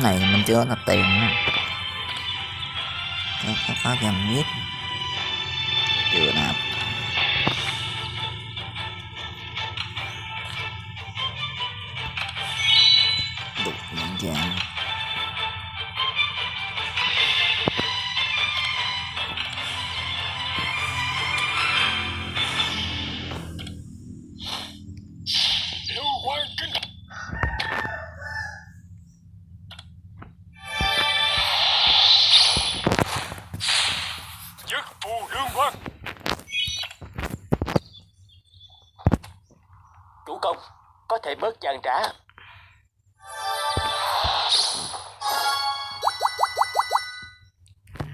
Này mình chưa nạp tiền nữa. Các báo dầm biết chưa nạp. Đục nhận dạng. Chủ công có thể bớt gian trá.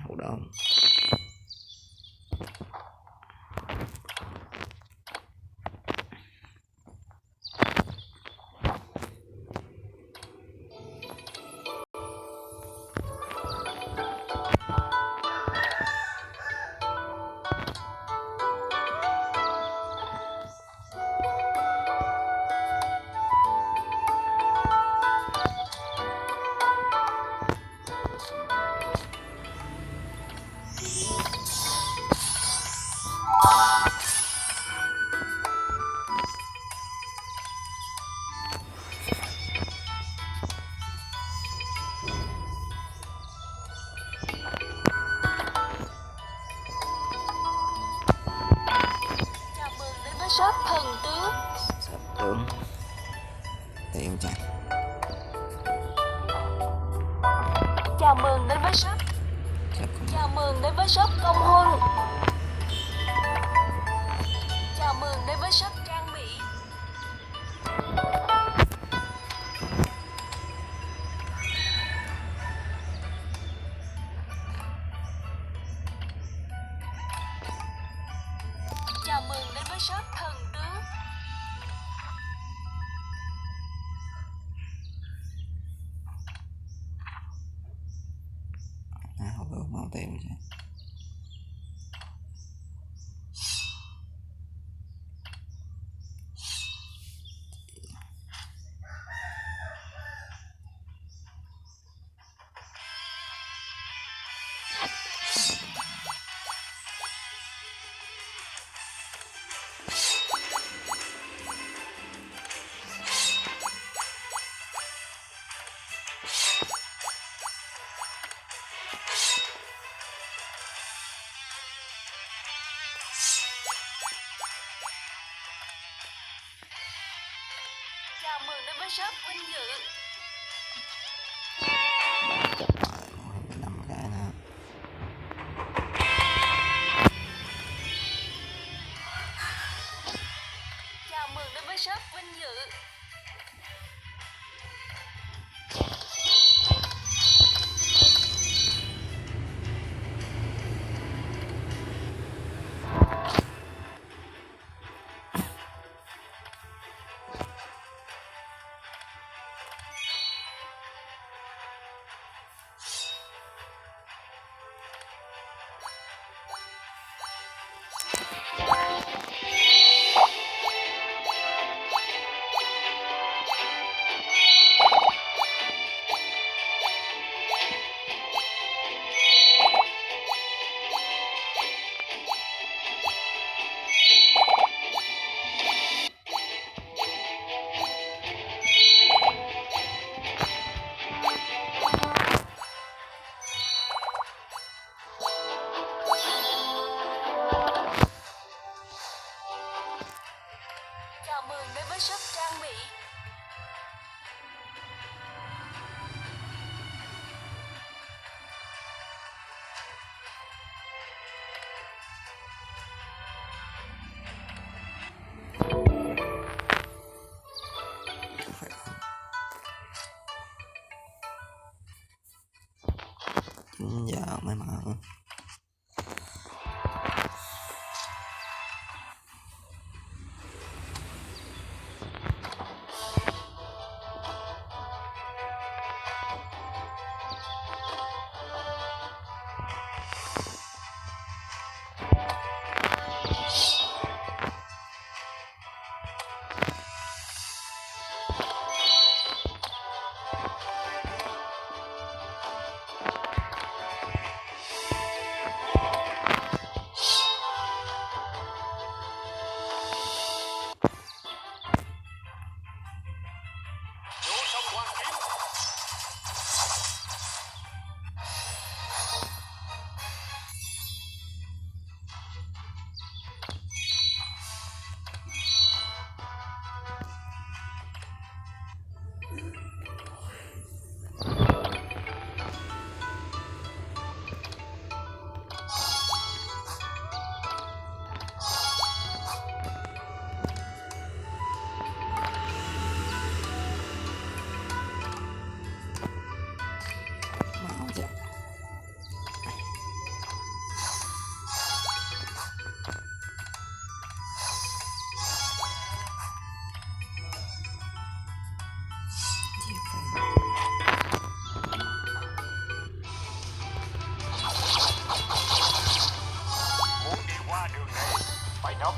Hold on. Shop thần tướng. Shop tướng tiền chặt. Chào mừng đến với shop. Chào mừng đến với shop công huân. Chào mừng đến với shop trang bị. Chào mừng đến với shop thần tướng. Không được mau tiền chứ. Chào mừng đến với shop vinh dự. Năm cái nữa. Chào mừng đến với shop vinh dự. Chào mừng đến với shop trang bị. Giờ mới mở.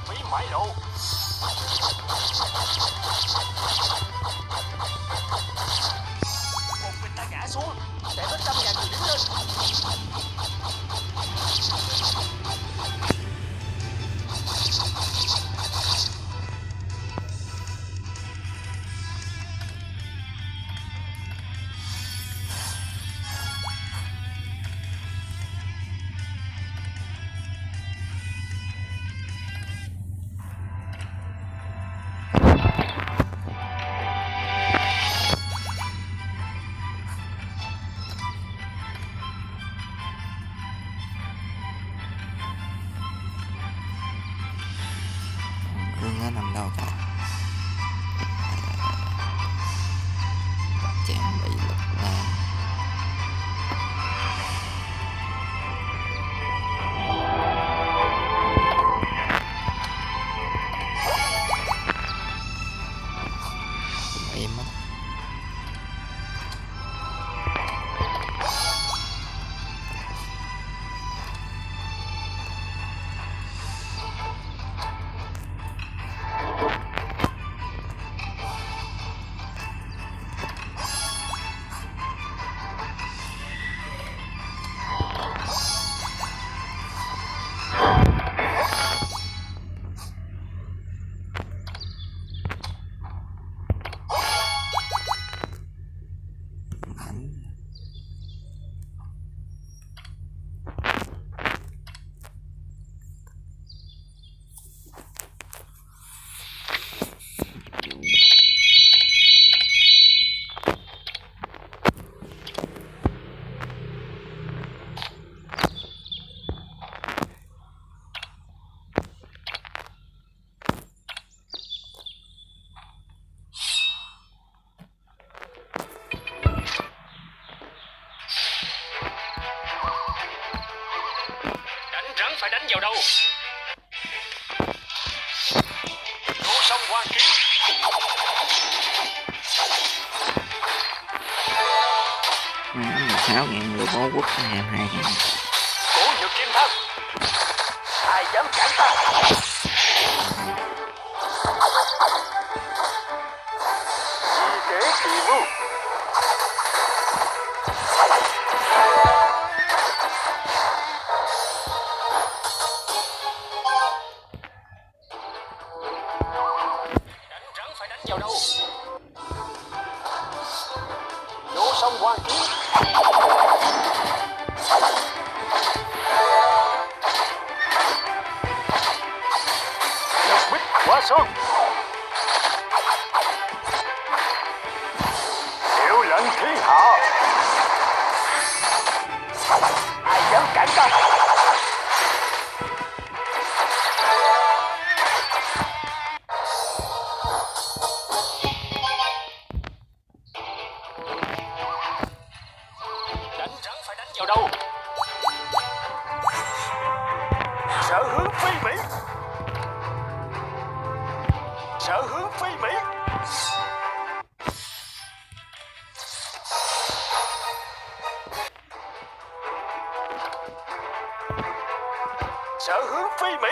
phí mãi lộ. Một mình ta ngã xuống, để có 100.000 người đứng lên. Hương nó nằm đâu cả. Chàng bị lật lan. Em mất. Rắn phải đánh vào đâu? Vô sông Hoàng Kiếm. 6.000 người bố quốc 22.000. Cổ nhược kim thân. Ai dám cản ta? Di kế kỳ mưu. Rắn phải đánh vào đâu? Vô sông Hoàng Kiếm. Độc bích quá sơn. Hiệu lệnh thiên hạ. Ai dám cản ta? Đánh rắn phải đánh vào đâu? Sở hướng phi mỹ. Sở hướng phi mỹ. Sở hướng phi mỹ.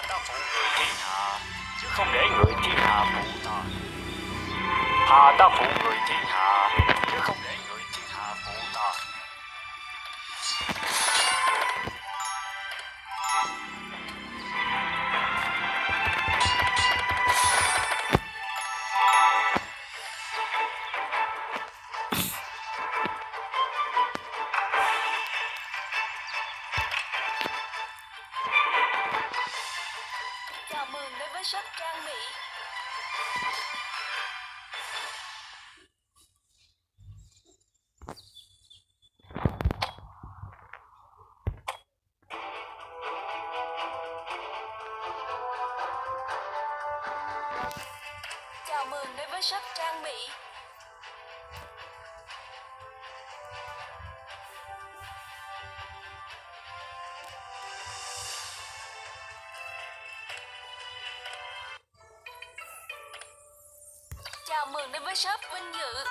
Ta phụ người thiên hạ, chứ không để người thiên hạ phụ ta. Ta phụ người thiên hạ, chứ không để người thiên hạ phụ ta. Chào mừng đến với shop trang bị. bị. Chào mừng đến với shop vinh dự.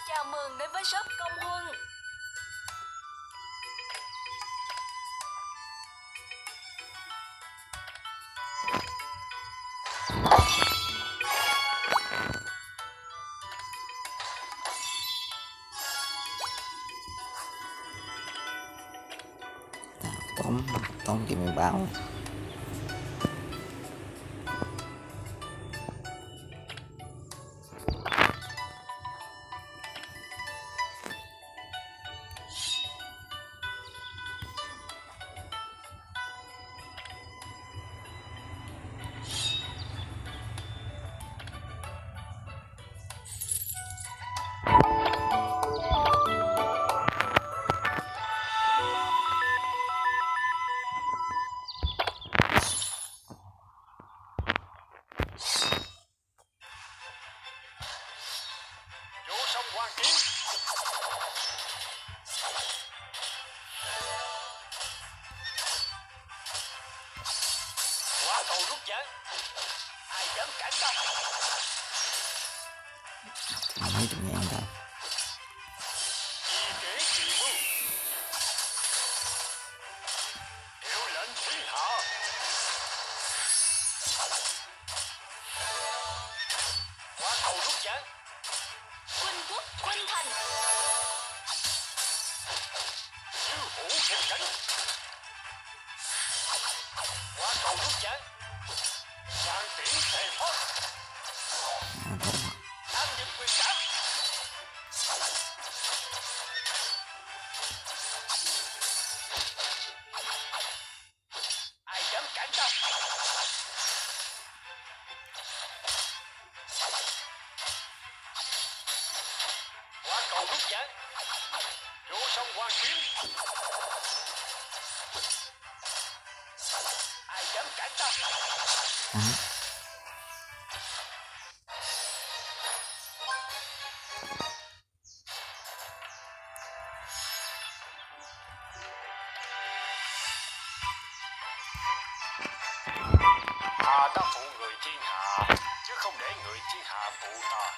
Chào mừng đến với shop công huân. Tốn chị mình báo. Vô sông Hoàng Kiếm. Quả cầu rút giãn. Ai dám cản ta? Mấy chục ngàn thôi. Kỳ kể kỳ mưu. Hiệu lệnh thiên hạ. Quả cầu rút giãn. Khuynh quốc khuynh thành. Như hổ trên cánh. Quả cầu rút giãn. Giang tiễn thề thoát. Nam nhật quyền cản. Ai dám cản ta? Quả cầu rút giãn. Vô sông Hoàng Kiếm. Ai dám cản ta? Ta đã phụ người thiên hạ, chứ không để người thiên hạ phụ ta.